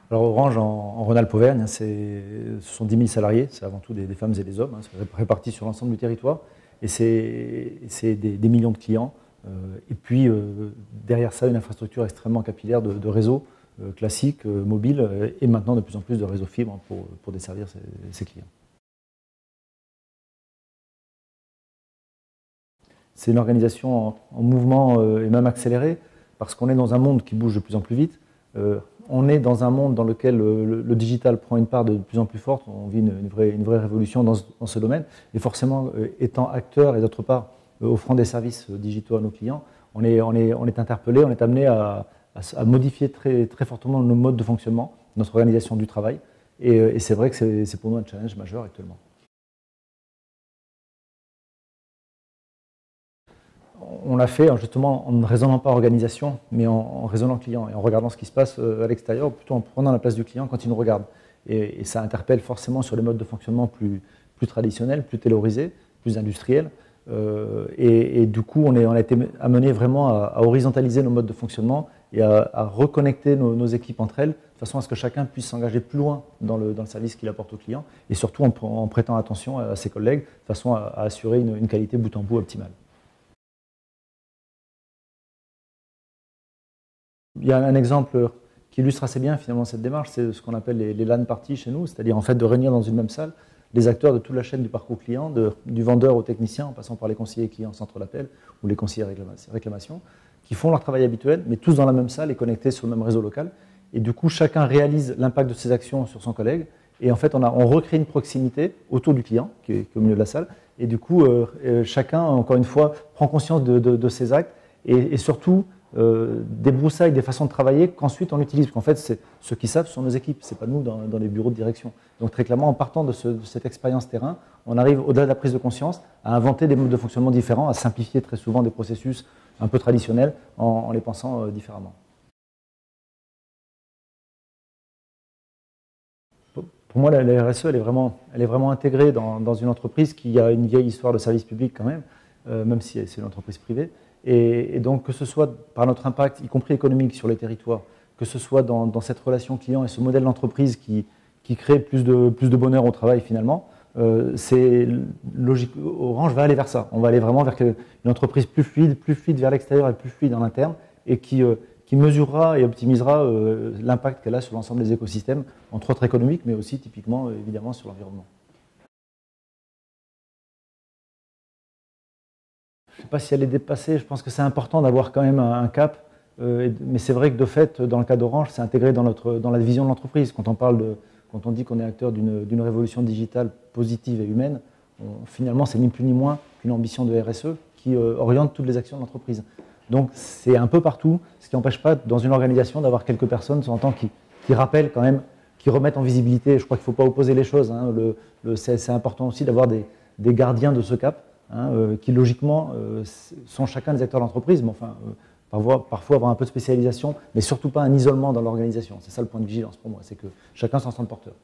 Alors Orange en Rhône-Alpes-Auvergne, hein, ce sont 10 000 salariés, c'est avant tout des femmes et des hommes, hein, c'est réparti sur l'ensemble du territoire, et c'est des millions de clients. Et puis derrière ça, une infrastructure extrêmement capillaire de réseaux classiques, mobiles, et maintenant de plus en plus de réseaux fibres pour desservir ces clients. C'est une organisation en mouvement et même accélérée, parce qu'on est dans un monde qui bouge de plus en plus vite. On est dans un monde dans lequel le digital prend une part de plus en plus forte. On vit une vraie révolution dans ce domaine. Et forcément, étant acteur et d'autre part offrant des services digitaux à nos clients, on est interpellé, on est amené à modifier très fortement nos modes de fonctionnement, notre organisation du travail. Et c'est vrai que c'est pour nous un challenge majeur actuellement. On l'a fait justement en ne raisonnant pas organisation, mais en raisonnant client et en regardant ce qui se passe à l'extérieur, plutôt en prenant la place du client quand il nous regarde. Et ça interpelle forcément sur les modes de fonctionnement plus traditionnels, plus taylorisés, plus industriels. Et du coup, on a été amené vraiment à horizontaliser nos modes de fonctionnement et à reconnecter nos équipes entre elles, de façon à ce que chacun puisse s'engager plus loin dans le service qu'il apporte au client, et surtout en prêtant attention à ses collègues, de façon à assurer une qualité bout en bout optimale. Il y a un exemple qui illustre assez bien finalement cette démarche, c'est ce qu'on appelle les LAN parties chez nous, c'est-à-dire en fait de réunir dans une même salle les acteurs de toute la chaîne du parcours client, du vendeur au technicien, en passant par les conseillers clients centre d'appel ou les conseillers réclamation, qui font leur travail habituel, mais tous dans la même salle et connectés sur le même réseau local. Et du coup, chacun réalise l'impact de ses actions sur son collègue. Et en fait, on recrée une proximité autour du client, qui est au milieu de la salle. Et du coup, chacun, encore une fois, prend conscience de ses actes et surtout débroussaille des façons de travailler qu'ensuite on utilise. Parce qu'en fait, ceux qui savent sont nos équipes, ce n'est pas nous dans les bureaux de direction. Donc très clairement, en partant de cette expérience terrain, on arrive au-delà de la prise de conscience à inventer des modes de fonctionnement différents, à simplifier très souvent des processus un peu traditionnels en les pensant différemment. Pour moi, la RSE, elle est vraiment intégrée dans une entreprise qui a une vieille histoire de service public quand même si c'est une entreprise privée. Et donc, que ce soit par notre impact, y compris économique, sur les territoires, que ce soit dans cette relation client et ce modèle d'entreprise qui crée plus de bonheur au travail finalement, c'est logique. Orange va aller vers ça. On va aller vraiment vers une entreprise plus fluide vers l'extérieur et plus fluide en interne, et qui mesurera et optimisera l'impact qu'elle a sur l'ensemble des écosystèmes, entre autres économiques, mais aussi typiquement, évidemment, sur l'environnement. Je ne sais pas si elle est dépassée, je pense que c'est important d'avoir quand même un cap, mais c'est vrai que de fait, dans le cas d'Orange, c'est intégré dans la vision de l'entreprise. Quand on dit qu'on est acteur d'une révolution digitale positive et humaine, finalement, c'est ni plus ni moins qu'une ambition de RSE qui oriente toutes les actions de l'entreprise. Donc c'est un peu partout, ce qui n'empêche pas dans une organisation d'avoir quelques personnes de temps en temps qui rappellent quand même, qui remettent en visibilité. Je crois qu'il ne faut pas opposer les choses, hein. C'est important aussi d'avoir des gardiens de ce cap, qui logiquement sont chacun des acteurs de l'entreprise, mais enfin parfois avoir un peu de spécialisation, mais surtout pas un isolement dans l'organisation. C'est ça le point de vigilance pour moi, c'est que chacun s'en sente porteur.